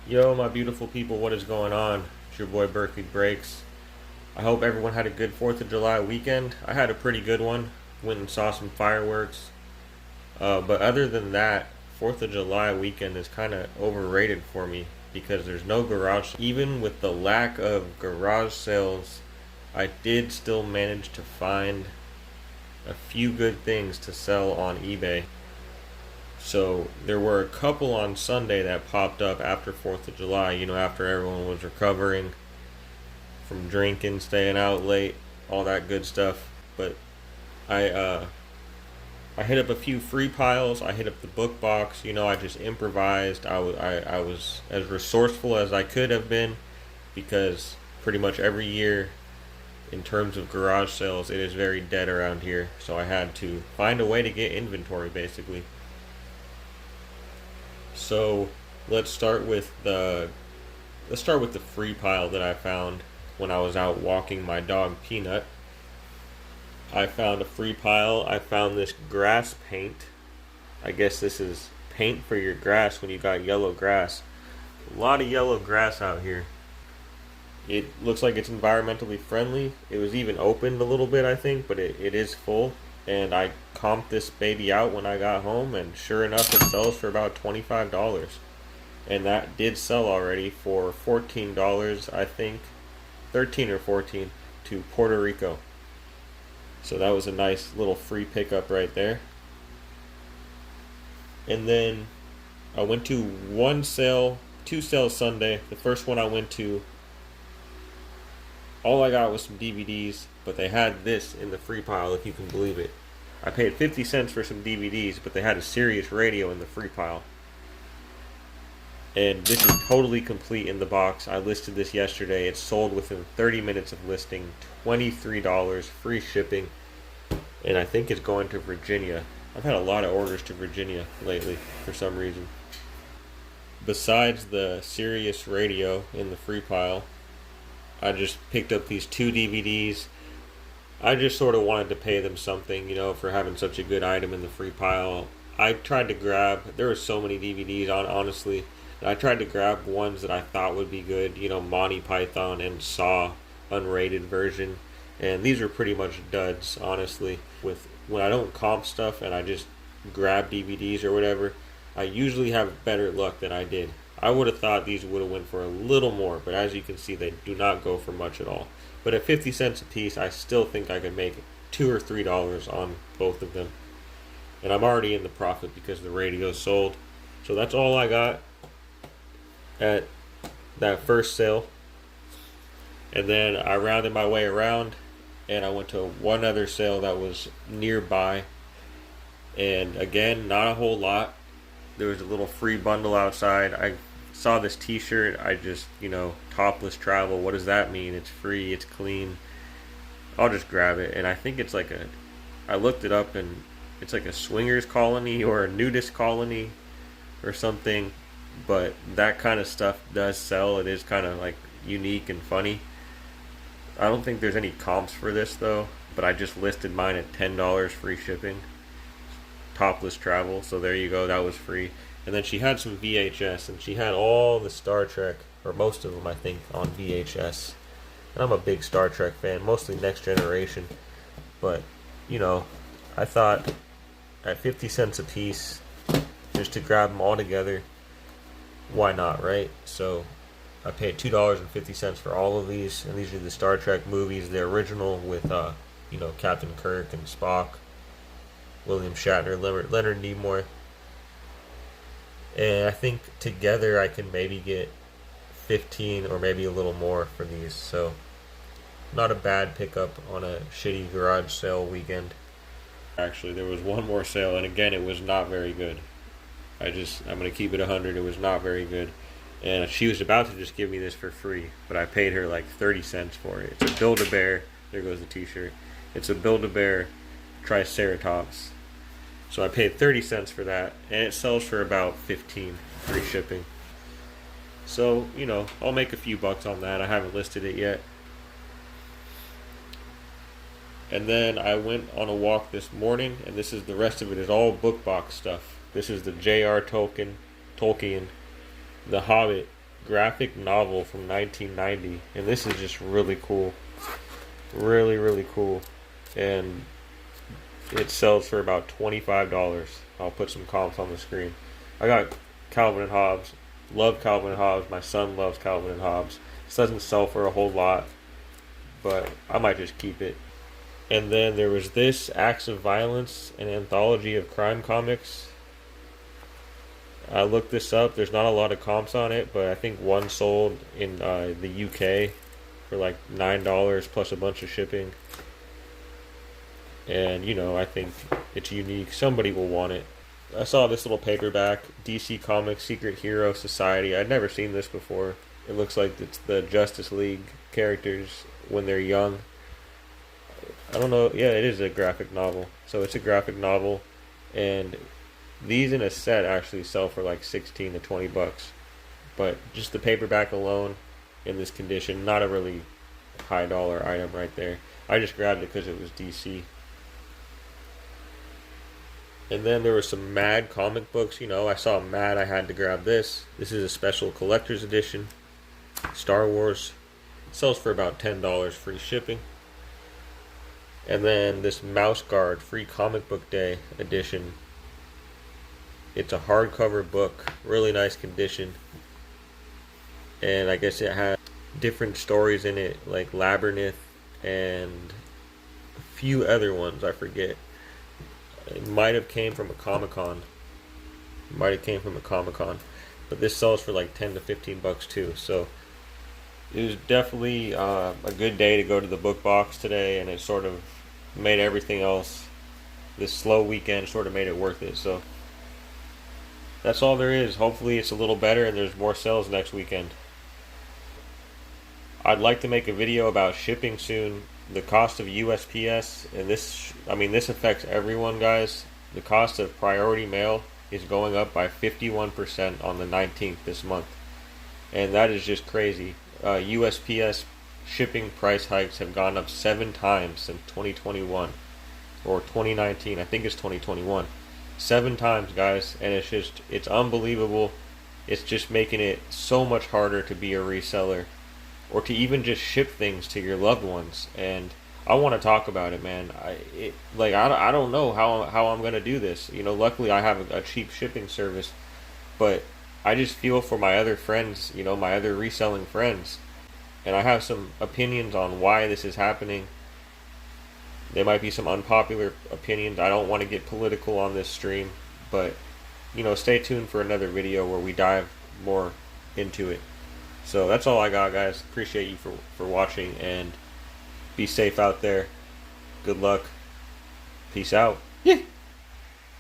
Yo, my beautiful people, what is going on? It's your boy Berkeley Breaks. I hope everyone had a good 4th of July weekend. I had a pretty good one. Went and saw some fireworks. But other than that, 4th of July weekend is kind of overrated for me because there's no garage. Even with the lack of garage sales, I did still manage to find a few good things to sell on eBay. So there were a couple on Sunday that popped up after 4th of July, after everyone was recovering from drinking, staying out late, all that good stuff. But I I hit up a few free piles. I hit up the book box. I just improvised. I was as resourceful as I could have been because pretty much every year in terms of garage sales, it is very dead around here. So I had to find a way to get inventory basically. So let's start with the free pile that I found when I was out walking my dog Peanut. I found a free pile. I found this grass paint. I guess this is paint for your grass when you got yellow grass. A lot of yellow grass out here. It looks like it's environmentally friendly. It was even opened a little bit, I think, but it is full. And I comped this baby out when I got home, and sure enough, it sells for about $25. And that did sell already for $14, I think, 13 or 14 to Puerto Rico. So that was a nice little free pickup right there. And then I went to two sales Sunday. The first one I went to, all I got was some DVDs, but they had this in the free pile, if you can believe it. I paid 50 cents for some DVDs, but they had a Sirius radio in the free pile. And this is totally complete in the box. I listed this yesterday. It sold within 30 minutes of listing. $23, free shipping. And I think it's going to Virginia. I've had a lot of orders to Virginia lately for some reason. Besides the Sirius radio in the free pile, I just picked up these two DVDs. I just sort of wanted to pay them something, for having such a good item in the free pile. I tried to grab, there were so many DVDs on, honestly. And I tried to grab ones that I thought would be good, Monty Python and Saw unrated version. And these are pretty much duds, honestly. With when I don't comp stuff and I just grab DVDs or whatever, I usually have better luck than I did. I would have thought these would have went for a little more, but as you can see, they do not go for much at all. But at 50 cents a piece, I still think I could make $2 or $3 on both of them. And I'm already in the profit because the radio sold. So that's all I got at that first sale. And then I rounded my way around and I went to one other sale that was nearby. And again, not a whole lot. There was a little free bundle outside. I saw this t-shirt. I just, topless travel. What does that mean? It's free, it's clean. I'll just grab it. And I think it's like I looked it up and it's like a swingers colony or a nudist colony or something. But that kind of stuff does sell. It is kind of like unique and funny. I don't think there's any comps for this though, but I just listed mine at $10 free shipping. Topless travel, so there you go, that was free. And then she had some VHS, and she had all the Star Trek, or most of them I think, on VHS. And I'm a big Star Trek fan, mostly Next Generation. But, I thought at 50 cents a piece, just to grab them all together, why not, right? So I paid $2.50 for all of these, and these are the Star Trek movies, the original with, Captain Kirk and Spock, William Shatner, Leonard Nimoy. And I think together I can maybe get 15 or maybe a little more for these. So not a bad pickup on a shitty garage sale weekend. Actually, there was one more sale, and again, it was not very good. I'm going to keep it 100. It was not very good. And she was about to just give me this for free, but I paid her like 30 cents for it. It's a Build-A-Bear. There goes the t-shirt. It's a Build-A-Bear Triceratops. So I paid 30 cents for that, and it sells for about 15, free shipping. So, I'll make a few bucks on that. I haven't listed it yet. And then I went on a walk this morning, and this is the rest of it is all book box stuff. This is the J.R. Tolkien, The Hobbit graphic novel from 1990, and this is just really cool. Really, really cool. And it sells for about $25. I'll put some comps on the screen. I got Calvin and Hobbes. Love Calvin and Hobbes. My son loves Calvin and Hobbes. This doesn't sell for a whole lot, but I might just keep it. And then there was this, Acts of Violence, an anthology of crime comics. I looked this up. There's not a lot of comps on it, but I think one sold in the UK for like $9 plus a bunch of shipping. And, you know, I think it's unique. Somebody will want it. I saw this little paperback, DC Comics Secret Hero Society. I'd never seen this before. It looks like it's the Justice League characters when they're young. I don't know. Yeah, it is a graphic novel. So it's a graphic novel. And these in a set actually sell for like 16 to 20 bucks. But just the paperback alone in this condition, not a really high dollar item right there. I just grabbed it because it was DC. And then there were some Mad comic books. You know, I saw Mad, I had to grab this. This is a special collector's edition. Star Wars. It sells for about $10 free shipping. And then this Mouse Guard free comic book day edition. It's a hardcover book. Really nice condition. And I guess it has different stories in it, like Labyrinth and a few other ones, I forget. It might have came from a Comic-Con. But this sells for like 10 to 15 bucks too. So it was definitely a good day to go to the book box today, and it sort of made everything else, this slow weekend sort of made it worth it. So that's all there is. Hopefully it's a little better and there's more sales next weekend. I'd like to make a video about shipping soon. The cost of USPS, and this affects everyone, guys. The cost of priority mail is going up by 51% on the 19th this month. And that is just crazy. USPS shipping price hikes have gone up 7 times since 2021 or 2019. I think it's 2021. 7 times, guys, and it's unbelievable. It's just making it so much harder to be a reseller or to even just ship things to your loved ones. And I want to talk about it, man. I don't know how I'm gonna do this. You know, luckily I have a cheap shipping service, but I just feel for my other friends, you know, my other reselling friends, and I have some opinions on why this is happening. There might be some unpopular opinions. I don't want to get political on this stream, but, you know, stay tuned for another video where we dive more into it. So that's all I got, guys. Appreciate you for watching, and be safe out there. Good luck. Peace out. Yeah.